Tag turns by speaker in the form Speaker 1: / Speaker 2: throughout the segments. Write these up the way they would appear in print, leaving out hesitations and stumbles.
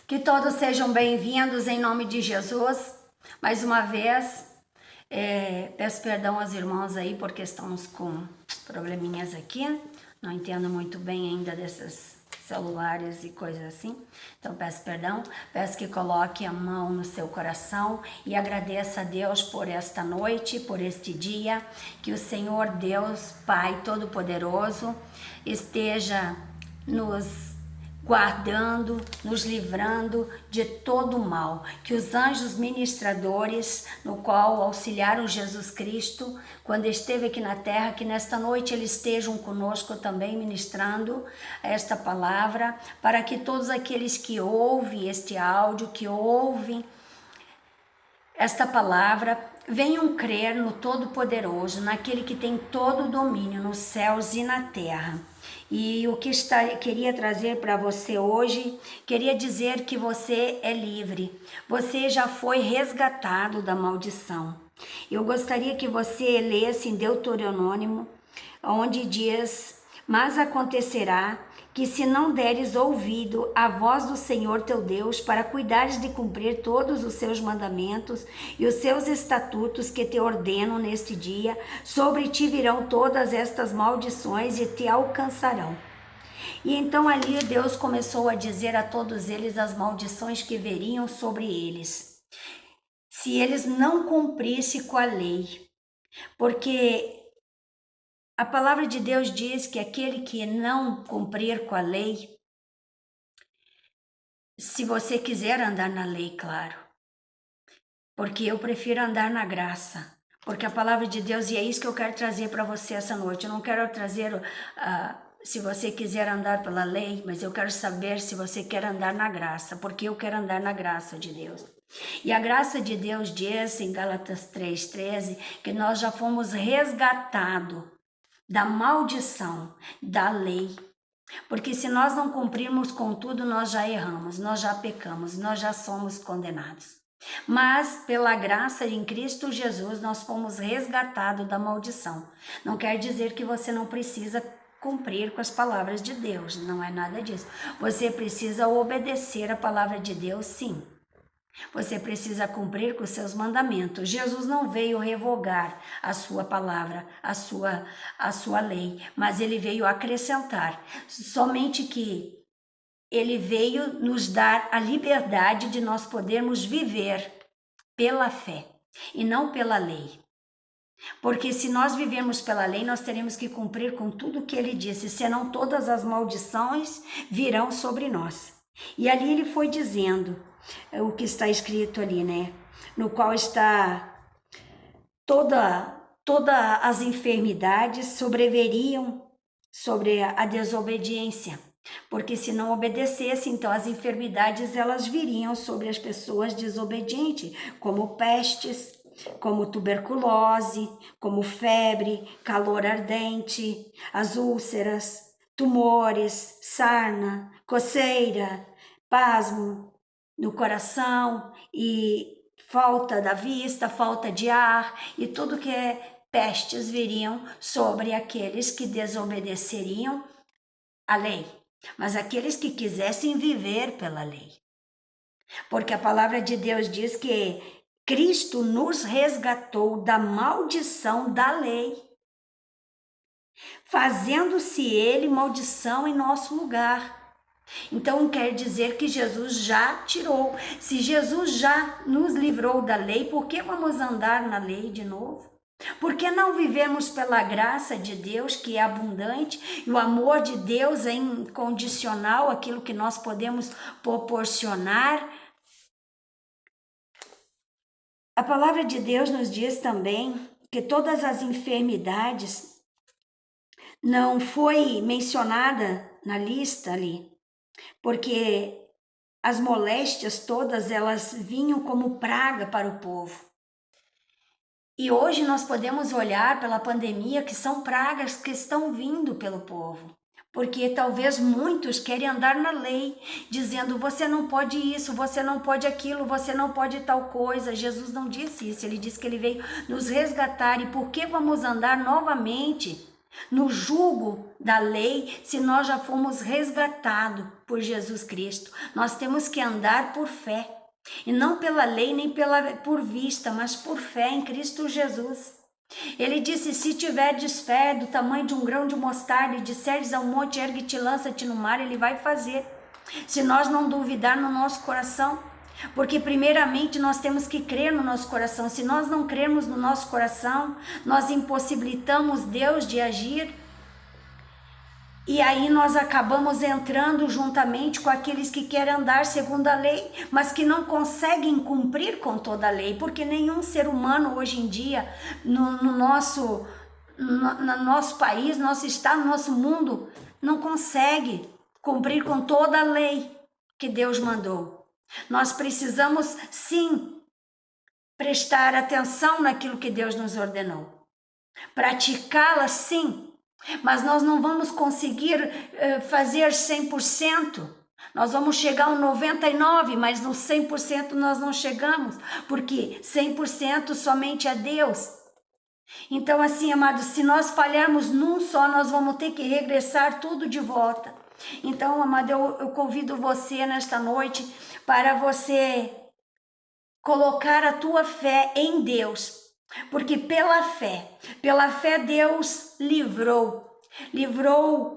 Speaker 1: Que todos sejam bem-vindos em nome de Jesus. Mais uma vez, peço perdão aos irmãos aí porque estamos com probleminhas aqui. Não entendo muito bem ainda desses celulares e coisas assim. Então peço perdão, peço que coloque a mão no seu coração e agradeça a Deus por esta noite, por este dia. Que o Senhor Deus, Pai Todo-Poderoso, esteja nos guardando, nos livrando de todo o mal, que os anjos ministradores, no qual auxiliaram Jesus Cristo, quando esteve aqui na terra, que nesta noite eles estejam conosco também ministrando esta palavra, para que todos aqueles que ouvem este áudio, que ouvem esta palavra, venham crer no Todo-Poderoso, naquele que tem todo o domínio nos céus e na terra. E o que queria trazer para você hoje, queria dizer que você é livre, você já foi resgatado da maldição. Eu gostaria que você lesse em Deuteronômio, onde diz: mas acontecerá que se não deres ouvido à voz do Senhor teu Deus, para cuidares de cumprir todos os seus mandamentos e os seus estatutos que te ordeno neste dia, sobre ti virão todas estas maldições e te alcançarão. E então ali Deus começou a dizer a todos eles as maldições que veriam sobre eles, se eles não cumprissem com a lei, porque a palavra de Deus diz que aquele que não cumprir com a lei, se você quiser andar na lei, claro, porque eu prefiro andar na graça, porque a palavra de Deus, e é isso que eu quero trazer para você essa noite. Eu não quero trazer se você quiser andar pela lei, mas eu quero saber se você quer andar na graça, porque eu quero andar na graça de Deus. E a graça de Deus diz em Gálatas 3:13 que nós já fomos resgatados da maldição da lei, porque se nós não cumprirmos com tudo, nós já erramos, nós já pecamos, nós já somos condenados. Mas pela graça em Cristo Jesus nós fomos resgatados da maldição. Não quer dizer que você não precisa cumprir com as palavras de Deus, não é nada disso. Você precisa obedecer a palavra de Deus, sim. Você precisa cumprir com os seus mandamentos. Jesus não veio revogar a sua palavra, a sua lei, mas ele veio acrescentar. Somente que ele veio nos dar a liberdade de nós podermos viver pela fé e não pela lei. Porque se nós vivemos pela lei, nós teremos que cumprir com tudo o que ele disse, senão todas as maldições virão sobre nós. E ali ele foi dizendo o que está escrito ali, né? No qual está todas as enfermidades sobreveriam sobre a desobediência. Porque se não obedecesse, então as enfermidades elas viriam sobre as pessoas desobedientes, como pestes, como tuberculose, como febre, calor ardente, as úlceras, tumores, sarna, coceira, pasmo no coração e falta da vista, falta de ar e tudo que é pestes viriam sobre aqueles que desobedeceriam a lei, mas aqueles que quisessem viver pela lei. Porque a palavra de Deus diz que Cristo nos resgatou da maldição da lei, fazendo-se ele maldição em nosso lugar. Então quer dizer que Jesus já tirou. Se Jesus já nos livrou da lei, por que vamos andar na lei de novo? Por que não vivemos pela graça de Deus, que é abundante, e o amor de Deus é incondicional, aquilo que nós podemos proporcionar? A palavra de Deus nos diz também que todas as enfermidades não foi mencionada na lista ali, porque as moléstias todas elas vinham como praga para o povo. E hoje nós podemos olhar pela pandemia que são pragas que estão vindo pelo povo. Porque talvez muitos querem andar na lei, dizendo você não pode isso, você não pode aquilo, você não pode tal coisa. Jesus não disse isso, ele disse que ele veio nos resgatar. E por que vamos andar novamente no jugo da lei se nós já fomos resgatados por Jesus Cristo. Nós temos que andar por fé, e não pela lei nem por vista, mas por fé em Cristo Jesus. Ele disse: se tiverdes fé do tamanho de um grão de mostarda e disseres ao monte, ergue-te e lança-te no mar, ele vai fazer. Se nós não duvidar no nosso coração, porque primeiramente nós temos que crer no nosso coração. Se nós não crermos no nosso coração, nós impossibilitamos Deus de agir, e aí nós acabamos entrando juntamente com aqueles que querem andar segundo a lei, mas que não conseguem cumprir com toda a lei, porque nenhum ser humano hoje em dia, no nosso país, nosso estado, nosso mundo, não consegue cumprir com toda a lei que Deus mandou. Nós precisamos sim prestar atenção naquilo que Deus nos ordenou, praticá-la sim, mas nós não vamos conseguir fazer 100%. Nós vamos chegar a um 99%, mas no 100% nós não chegamos, porque 100% somente é Deus. Então assim, amados, se nós falharmos num só, nós vamos ter que regressar tudo de volta. Então, amado, eu convido você nesta noite para você colocar a tua fé em Deus, porque pela fé Deus livrou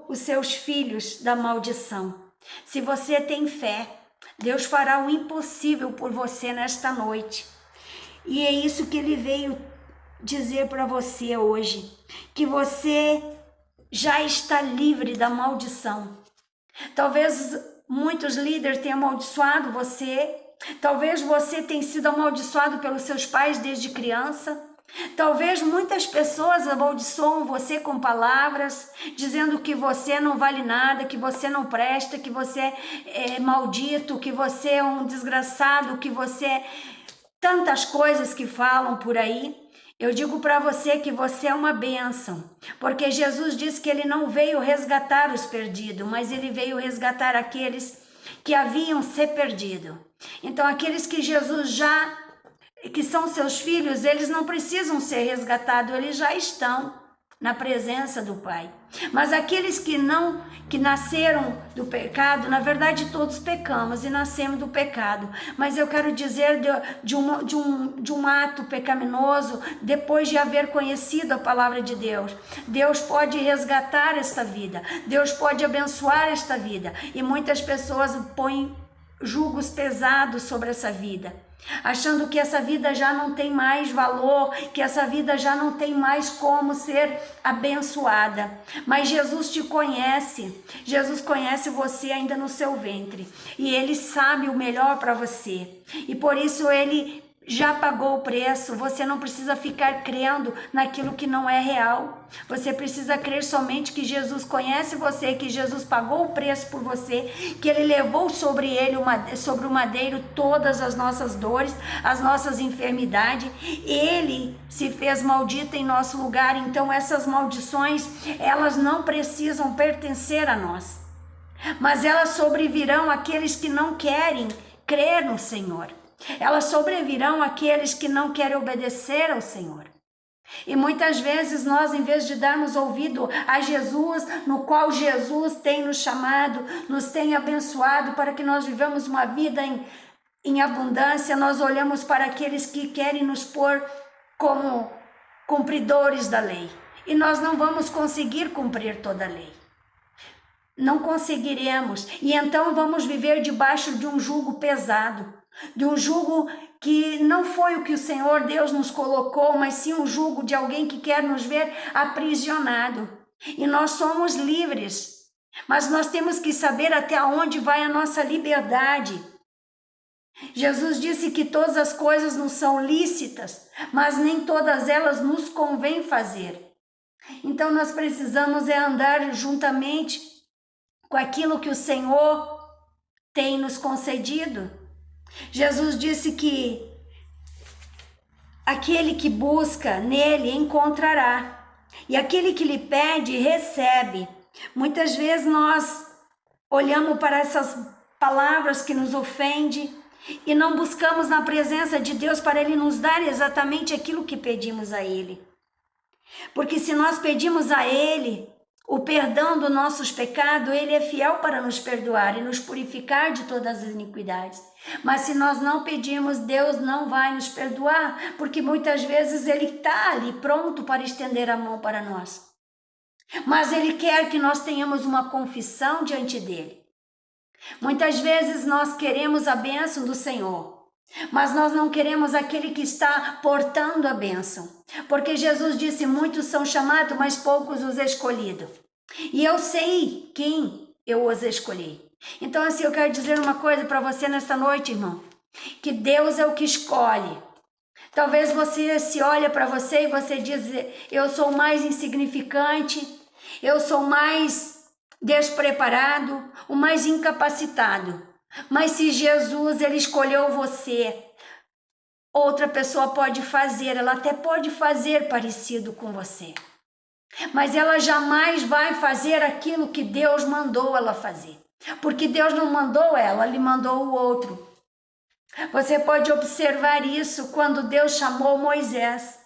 Speaker 1: os seus filhos da maldição. Se você tem fé, Deus fará o impossível por você nesta noite. E é isso que Ele veio dizer para você hoje, que você já está livre da maldição. Talvez muitos líderes tenham amaldiçoado você, talvez você tenha sido amaldiçoado pelos seus pais desde criança, talvez muitas pessoas amaldiçoam você com palavras, dizendo que você não vale nada, que você não presta, que você é maldito, que você é um desgraçado, que você é... tantas coisas que falam por aí. Eu digo para você que você é uma bênção, porque Jesus disse que Ele não veio resgatar os perdidos, mas Ele veio resgatar aqueles que haviam se perdido. Então aqueles que Jesus que são seus filhos, eles não precisam ser resgatados, eles já estão na presença do Pai. Mas aqueles que nasceram do pecado, na verdade todos pecamos e nascemos do pecado, mas eu quero dizer de um ato pecaminoso, depois de haver conhecido a palavra de Deus, Deus pode resgatar esta vida, Deus pode abençoar esta vida, e muitas pessoas põem julgos pesados sobre essa vida, achando que essa vida já não tem mais valor, que essa vida já não tem mais como ser abençoada. Mas Jesus te conhece, Jesus conhece você ainda no seu ventre, e Ele sabe o melhor para você, e por isso Ele já pagou o preço. Você não precisa ficar crendo naquilo que não é real. Você precisa crer somente que Jesus conhece você, que Jesus pagou o preço por você, que Ele levou sobre o madeiro todas as nossas dores, as nossas enfermidades. Ele se fez maldito em nosso lugar. Então essas maldições, elas não precisam pertencer a nós, mas elas sobrevirão àqueles que não querem crer no Senhor. Elas sobrevirão àqueles que não querem obedecer ao Senhor. E muitas vezes nós, em vez de darmos ouvido a Jesus, no qual Jesus tem nos chamado, nos tem abençoado para que nós vivamos uma vida em abundância, nós olhamos para aqueles que querem nos pôr como cumpridores da lei. E nós não vamos conseguir cumprir toda a lei. Não conseguiremos. E então vamos viver debaixo de um jugo pesado, de um jugo que não foi o que o Senhor Deus nos colocou, mas sim um jugo de alguém que quer nos ver aprisionado. E nós somos livres, mas nós temos que saber até onde vai a nossa liberdade. Jesus disse que todas as coisas não são lícitas, mas nem todas elas nos convém fazer. Então nós precisamos andar juntamente com aquilo que o Senhor tem nos concedido. Jesus disse que aquele que busca nele encontrará, e aquele que lhe pede recebe. Muitas vezes nós olhamos para essas palavras que nos ofendem e não buscamos na presença de Deus para Ele nos dar exatamente aquilo que pedimos a Ele. Porque se nós pedimos a Ele o perdão dos nossos pecados, Ele é fiel para nos perdoar e nos purificar de todas as iniquidades. Mas se nós não pedimos, Deus não vai nos perdoar, porque muitas vezes Ele está ali pronto para estender a mão para nós. Mas Ele quer que nós tenhamos uma confissão diante dEle. Muitas vezes nós queremos a bênção do Senhor, mas nós não queremos aquele que está portando a bênção. Porque Jesus disse, muitos são chamados, mas poucos os escolhidos. E eu sei quem eu os escolhi. Então assim, eu quero dizer uma coisa para você nesta noite, irmão. Que Deus é o que escolhe. Talvez você se olhe para você e você diz, eu sou mais insignificante, eu sou mais despreparado, o mais incapacitado. Mas se Jesus, Ele escolheu você, outra pessoa pode fazer, ela até pode fazer parecido com você. Mas ela jamais vai fazer aquilo que Deus mandou ela fazer. Porque Deus não mandou ela, Ele mandou o outro. Você pode observar isso quando Deus chamou Moisés.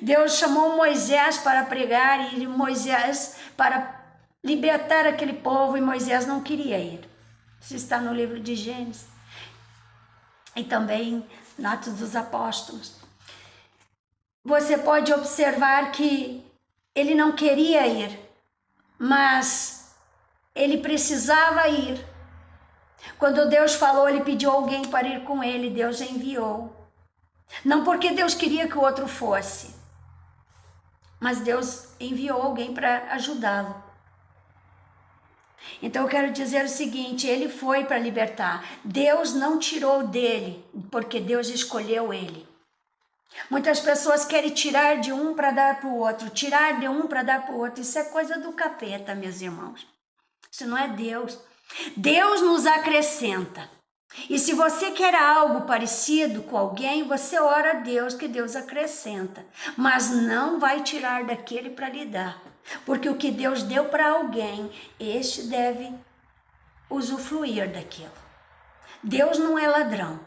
Speaker 1: Deus chamou Moisés para pregar e Moisés para libertar aquele povo e Moisés não queria ir. Isso está no livro de Gênesis e também na Atos dos Apóstolos. Você pode observar que ele não queria ir, mas ele precisava ir. Quando Deus falou, ele pediu alguém para ir com ele, Deus enviou. Não porque Deus queria que o outro fosse, mas Deus enviou alguém para ajudá-lo. Então eu quero dizer o seguinte, ele foi para libertar. Deus não tirou dele, porque Deus escolheu ele. Muitas pessoas querem tirar de um para dar para o outro, tirar de um para dar para o outro. Isso é coisa do capeta, meus irmãos. Isso não é Deus. Deus nos acrescenta. E se você quer algo parecido com alguém, você ora a Deus, que Deus acrescenta. Mas não vai tirar daquele para lhe dar. Porque o que Deus deu para alguém, este deve usufruir daquilo. Deus não é ladrão.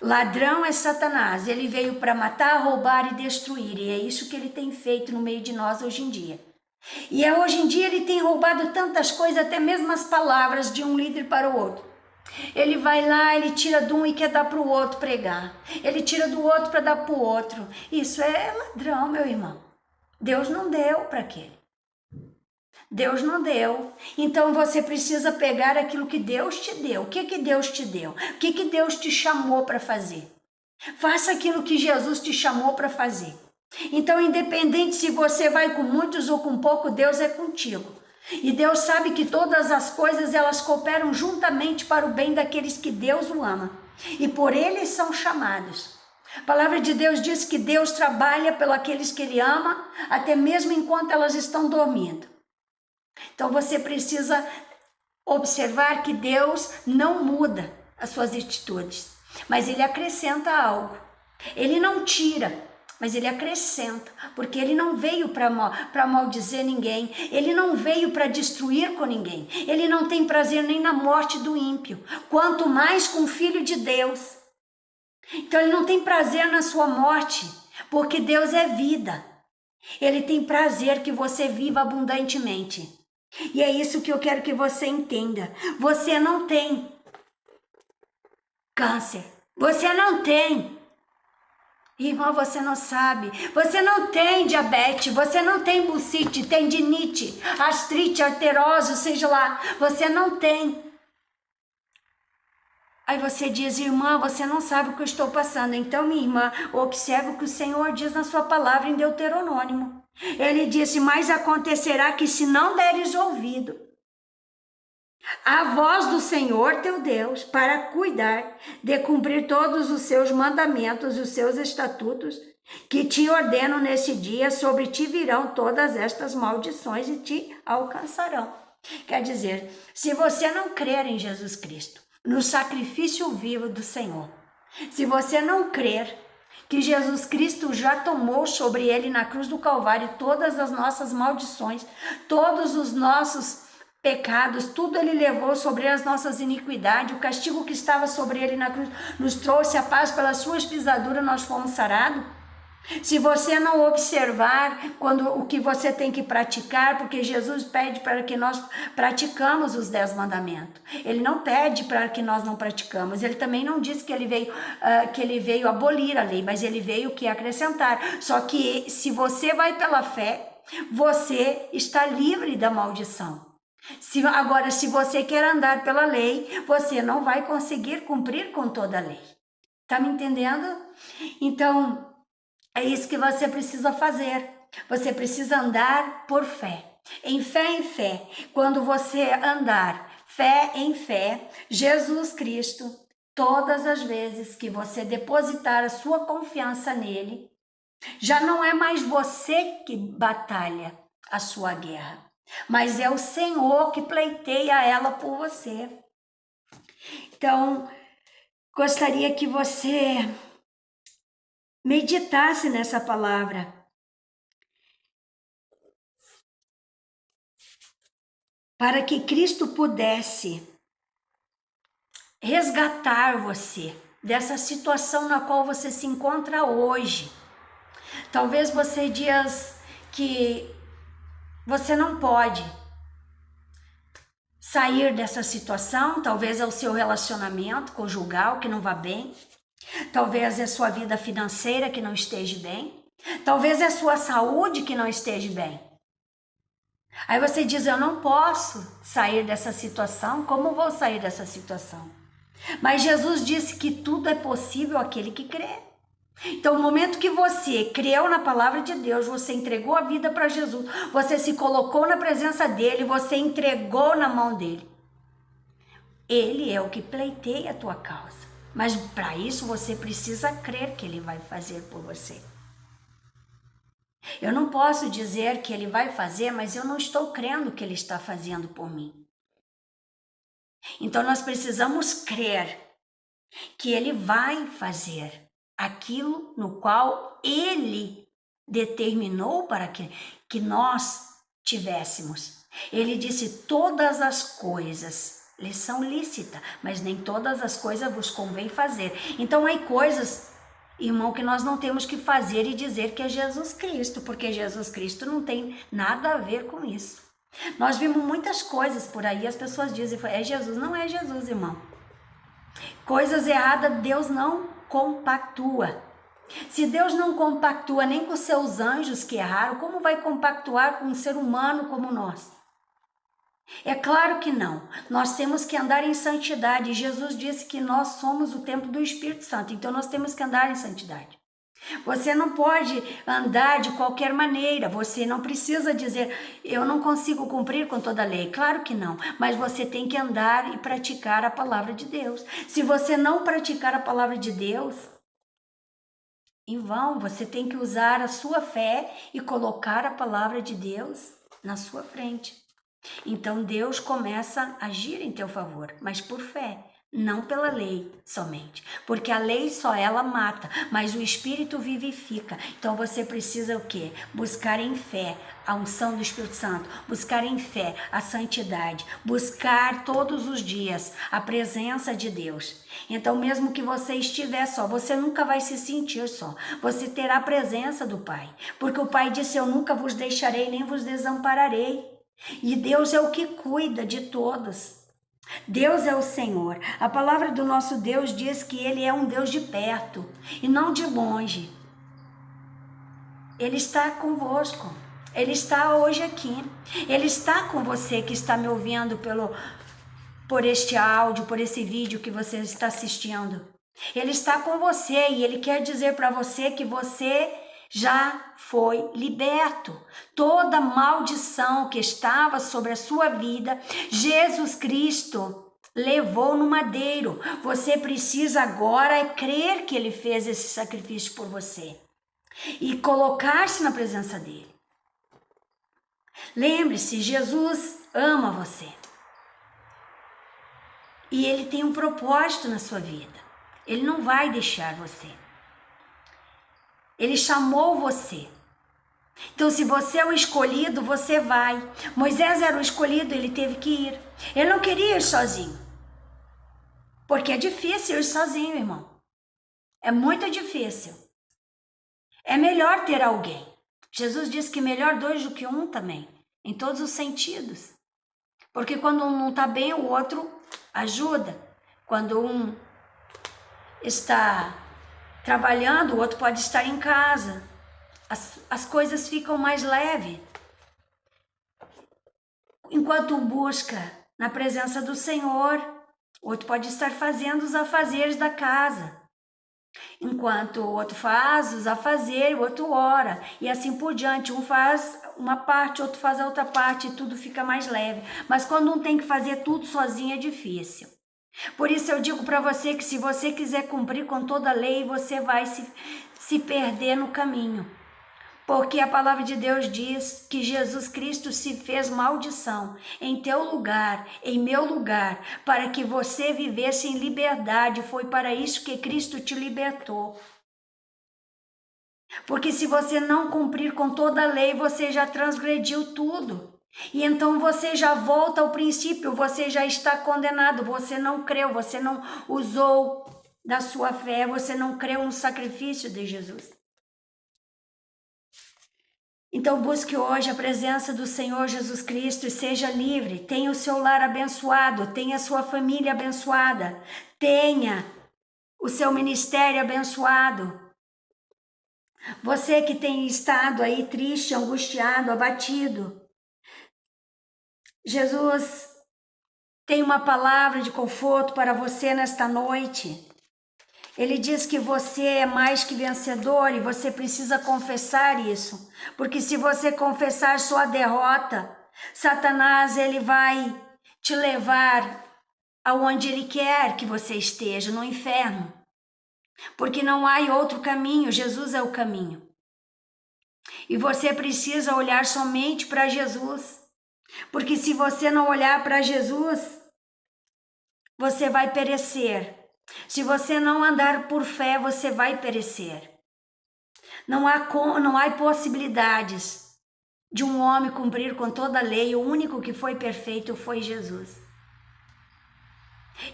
Speaker 1: Ladrão é Satanás. Ele veio para matar, roubar e destruir. E é isso que ele tem feito no meio de nós hoje em dia. E hoje em dia ele tem roubado tantas coisas, até mesmo as palavras de um líder para o outro. Ele vai lá, ele tira de um e quer dar para o outro pregar. Ele tira do outro para dar para o outro. Isso é ladrão, meu irmão. Deus não deu para aquele. Deus não deu. Então você precisa pegar aquilo que Deus te deu. O que que Deus te deu? O que que Deus te chamou para fazer? Faça aquilo que Jesus te chamou para fazer. Então, independente se você vai com muitos ou com pouco, Deus é contigo. E Deus sabe que todas as coisas elas cooperam juntamente para o bem daqueles que Deus o ama. E por eles são chamados. A palavra de Deus diz que Deus trabalha pelos aqueles que Ele ama, até mesmo enquanto elas estão dormindo. Então você precisa observar que Deus não muda as suas atitudes, mas Ele acrescenta algo. Ele não tira, mas Ele acrescenta, porque Ele não veio para maldizer ninguém, Ele não veio para destruir com ninguém, Ele não tem prazer nem na morte do ímpio, quanto mais com o Filho de Deus. Então Ele não tem prazer na sua morte, porque Deus é vida. Ele tem prazer que você viva abundantemente. E é isso que eu quero que você entenda. Você não tem câncer, você não tem. Irmão, você não sabe. Você não tem diabetes, você não tem bursite, tendinite, artrite, arterose, seja lá. Você não tem. Aí você diz, irmã, você não sabe o que eu estou passando. Então, minha irmã, observe o que o Senhor diz na sua palavra em Deuteronômio. Ele disse, mas acontecerá que se não deres ouvido a voz do Senhor teu Deus, para cuidar de cumprir todos os seus mandamentos e os seus estatutos, que te ordeno nesse dia, sobre ti virão todas estas maldições e te alcançarão. Quer dizer, se você não crer em Jesus Cristo, no sacrifício vivo do Senhor, se você não crer que Jesus Cristo já tomou sobre ele na cruz do Calvário todas as nossas maldições, todos os nossos pecados, tudo ele levou sobre as nossas iniquidades, o castigo que estava sobre ele na cruz nos trouxe a paz, pelas suas pisaduras nós fomos sarados. Se você não observar o que você tem que praticar, porque Jesus pede para que nós praticamos os 10 mandamentos. Ele não pede para que nós não praticamos. Ele também não disse que ele veio abolir a lei, mas ele veio que acrescentar. Só que se você vai pela fé, você está livre da maldição. Agora, se você quer andar pela lei, você não vai conseguir cumprir com toda a lei. Tá me entendendo? Então, é isso que você precisa fazer. Você precisa andar por fé. Em fé, quando você andar fé em fé, Jesus Cristo, todas as vezes que você depositar a sua confiança nele, já não é mais você que batalha a sua guerra, mas é o Senhor que pleiteia ela por você. Então, gostaria que você meditasse nessa palavra. Para que Cristo pudesse resgatar você dessa situação na qual você se encontra hoje. Talvez você diz que você não pode sair dessa situação, talvez é o seu relacionamento conjugal que não vá bem, talvez é a sua vida financeira que não esteja bem, talvez é a sua saúde que não esteja bem. Aí você diz, eu não posso sair dessa situação, como vou sair dessa situação? Mas Jesus disse que tudo é possível àquele que crê. Então, no momento que você creu na palavra de Deus, você entregou a vida para Jesus, você se colocou na presença dele, você entregou na mão dele. Ele é o que pleiteia a tua causa. Mas para isso você precisa crer que ele vai fazer por você. Eu não posso dizer que ele vai fazer, mas eu não estou crendo que ele está fazendo por mim. Então nós precisamos crer que ele vai fazer aquilo no qual ele determinou para que nós tivéssemos. Ele disse, todas as coisas lhes são lícitas, mas nem todas as coisas vos convém fazer. Então há coisas, irmão, que nós não temos que fazer e dizer que é Jesus Cristo, porque Jesus Cristo não tem nada a ver com isso. Nós vimos muitas coisas por aí, as pessoas dizem, é Jesus, não é Jesus, irmão. Coisas erradas Deus não compactua. Se Deus não compactua nem com seus anjos que erraram, como vai compactuar com um ser humano como nós? É claro que não. Nós temos que andar em santidade. Jesus disse que nós somos o templo do Espírito Santo, então nós temos que andar em santidade. Você não pode andar de qualquer maneira, você não precisa dizer, eu não consigo cumprir com toda a lei. Claro que não, mas você tem que andar e praticar a palavra de Deus. Se você não praticar a palavra de Deus, em vão, você tem que usar a sua fé e colocar a palavra de Deus na sua frente. Então Deus começa a agir em teu favor, mas por fé. Não pela lei somente, porque a lei só ela mata, mas o Espírito vivifica. Então você precisa o quê? Buscar em fé a unção do Espírito Santo, buscar em fé a santidade, buscar todos os dias a presença de Deus. Então mesmo que você estiver só, você nunca vai se sentir só, você terá a presença do Pai, porque o Pai disse, eu nunca vos deixarei nem vos desampararei. E Deus é o que cuida de todos. Deus é o Senhor. A palavra do nosso Deus diz que Ele é um Deus de perto e não de longe. Ele está convosco. Ele está hoje aqui. Ele está com você que está me ouvindo por este áudio, por esse vídeo que você está assistindo. Ele está com você e Ele quer dizer para você que você já foi liberto. Toda maldição que estava sobre a sua vida, Jesus Cristo levou no madeiro. Você precisa agora crer que Ele fez esse sacrifício por você e colocar-se na presença dEle. Lembre-se, Jesus ama você e Ele tem um propósito na sua vida. Ele não vai deixar você. Ele chamou você. Então, se você é o escolhido, você vai. Moisés era o escolhido, ele teve que ir. Ele não queria ir sozinho. Porque é difícil ir sozinho, irmão. É muito difícil. É melhor ter alguém. Jesus disse que melhor dois do que um também, em todos os sentidos. Porque quando um não está bem, o outro ajuda. Quando um está trabalhando, o outro pode estar em casa. As coisas ficam mais leves. Enquanto um busca na presença do Senhor, o outro pode estar fazendo os afazeres da casa. Enquanto o outro faz os afazeres, o outro ora. E assim por diante. Um faz uma parte, outro faz a outra parte e tudo fica mais leve. Mas quando um tem que fazer tudo sozinho é difícil. Por isso eu digo para você que se você quiser cumprir com toda a lei, você vai se perder no caminho. Porque a palavra de Deus diz que Jesus Cristo se fez maldição em teu lugar, em meu lugar, para que você vivesse em liberdade. Foi para isso que Cristo te libertou. Porque se você não cumprir com toda a lei, você já transgrediu tudo. E então você já volta ao princípio, você já está condenado, você não creu, você não usou da sua fé, você não creu no sacrifício de Jesus. Então busque hoje a presença do Senhor Jesus Cristo e seja livre. Tenha o seu lar abençoado, tenha a sua família abençoada, tenha o seu ministério abençoado. Você que tem estado aí triste, angustiado, abatido, Jesus tem uma palavra de conforto para você nesta noite. Ele diz que você é mais que vencedor e você precisa confessar isso. Porque se você confessar sua derrota, Satanás ele vai te levar aonde ele quer que você esteja, no inferno. Porque não há outro caminho, Jesus é o caminho. E você precisa olhar somente para Jesus. Porque se você não olhar para Jesus, você vai perecer. Se você não andar por fé, você vai perecer. Não há possibilidades de um homem cumprir com toda a lei. O único que foi perfeito foi Jesus.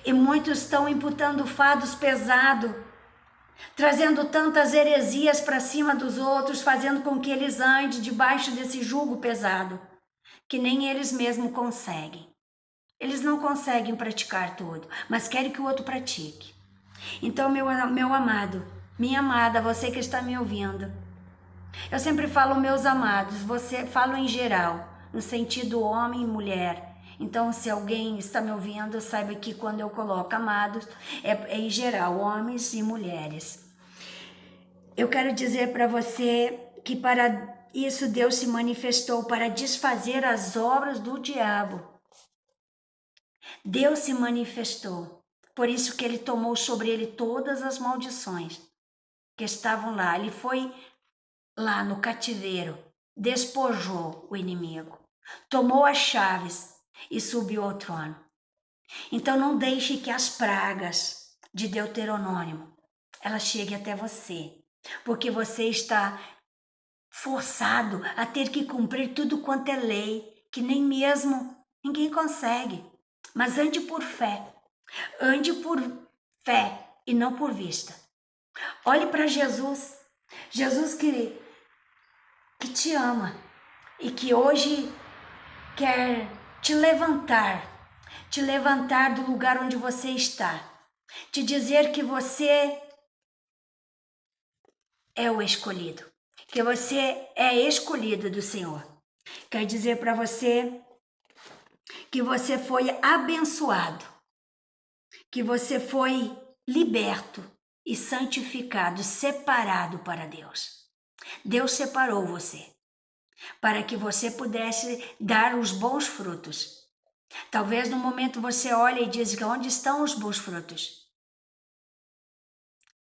Speaker 1: E muitos estão imputando fardos pesados, trazendo tantas heresias para cima dos outros, fazendo com que eles andem debaixo desse jugo pesado, que nem eles mesmos conseguem. Eles não conseguem praticar tudo, mas querem que o outro pratique. Então, meu amado, minha amada, você que está me ouvindo, eu sempre falo meus amados, você falo em geral, no sentido homem e mulher. Então, se alguém está me ouvindo, saiba que quando eu coloco amados, é em geral, homens e mulheres. Eu quero dizer para você que para isso Deus se manifestou, para desfazer as obras do diabo. Deus se manifestou. Por isso que ele tomou sobre ele todas as maldições que estavam lá. Ele foi lá no cativeiro, despojou o inimigo, tomou as chaves e subiu ao trono. Então não deixe que as pragas de Deuteronômio, elas cheguem até você, porque você está forçado a ter que cumprir tudo quanto é lei, que nem mesmo ninguém consegue. Mas ande por fé. Ande por fé e não por vista. Olhe para Jesus. Jesus que te ama e que hoje quer te levantar do lugar onde você está. Te dizer que você é o escolhido. Que você é escolhido do Senhor. Quer dizer para você que você foi abençoado, que você foi liberto e santificado, separado para Deus. Deus separou você para que você pudesse dar os bons frutos. Talvez no momento você olhe e diz: onde estão os bons frutos?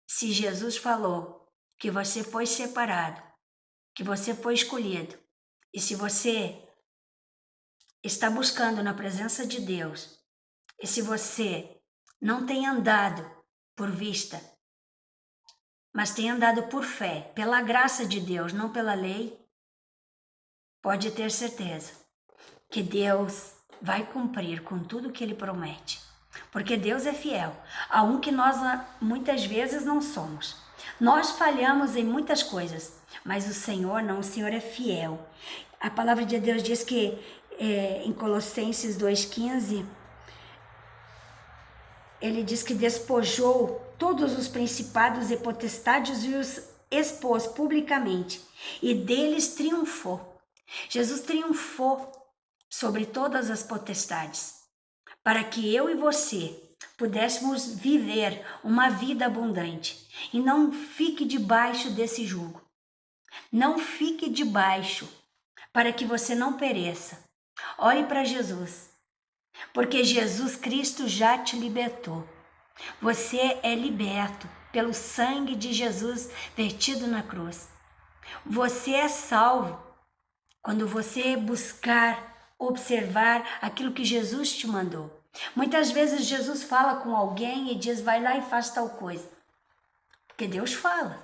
Speaker 1: Se Jesus falou que você foi separado, que você foi escolhido, e se você está buscando na presença de Deus, e se você não tem andado por vista, mas tem andado por fé, pela graça de Deus, não pela lei, pode ter certeza que Deus vai cumprir com tudo que Ele promete. Porque Deus é fiel, a um que nós muitas vezes não somos. Nós falhamos em muitas coisas, mas o Senhor não, o Senhor é fiel. A palavra de Deus diz que em Colossenses 2,15, ele diz que despojou todos os principados e potestades e os expôs publicamente, e deles triunfou. Jesus triunfou sobre todas as potestades, para que eu e você pudéssemos viver uma vida abundante. E não fique debaixo desse jugo. Não fique debaixo, para que você não pereça. Olhe para Jesus, porque Jesus Cristo já te libertou. Você é liberto pelo sangue de Jesus vertido na cruz. Você é salvo quando você buscar observar aquilo que Jesus te mandou. Muitas vezes Jesus fala com alguém e diz, vai lá e faz tal coisa. Porque Deus fala.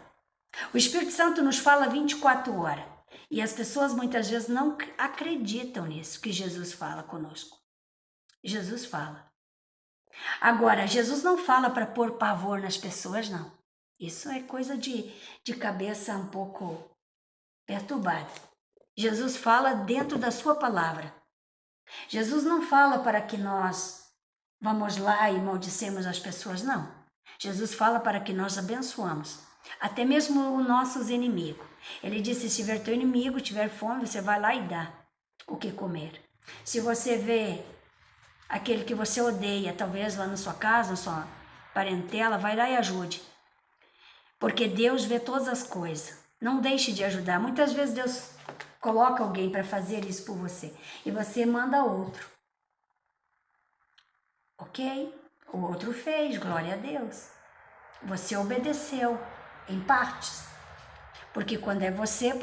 Speaker 1: O Espírito Santo nos fala 24 horas. E as pessoas muitas vezes não acreditam nisso que Jesus fala conosco. Jesus fala. Agora, Jesus não fala para pôr pavor nas pessoas, não. Isso é coisa de cabeça um pouco perturbada. Jesus fala dentro da sua palavra. Jesus não fala para que nós vamos lá e maldicemos as pessoas, não. Jesus fala para que nós abençoamos, até mesmo os nossos inimigos. Ele disse, se tiver teu inimigo, tiver fome, você vai lá e dá o que comer. Se você vê aquele que você odeia, talvez lá na sua casa, na sua parentela, vai lá e ajude. Porque Deus vê todas as coisas. Não deixe de ajudar. Muitas vezes Deus coloca alguém para fazer isso por você e você manda outro. Ok? O outro fez, glória a Deus. Você obedeceu em partes. Porque quando é você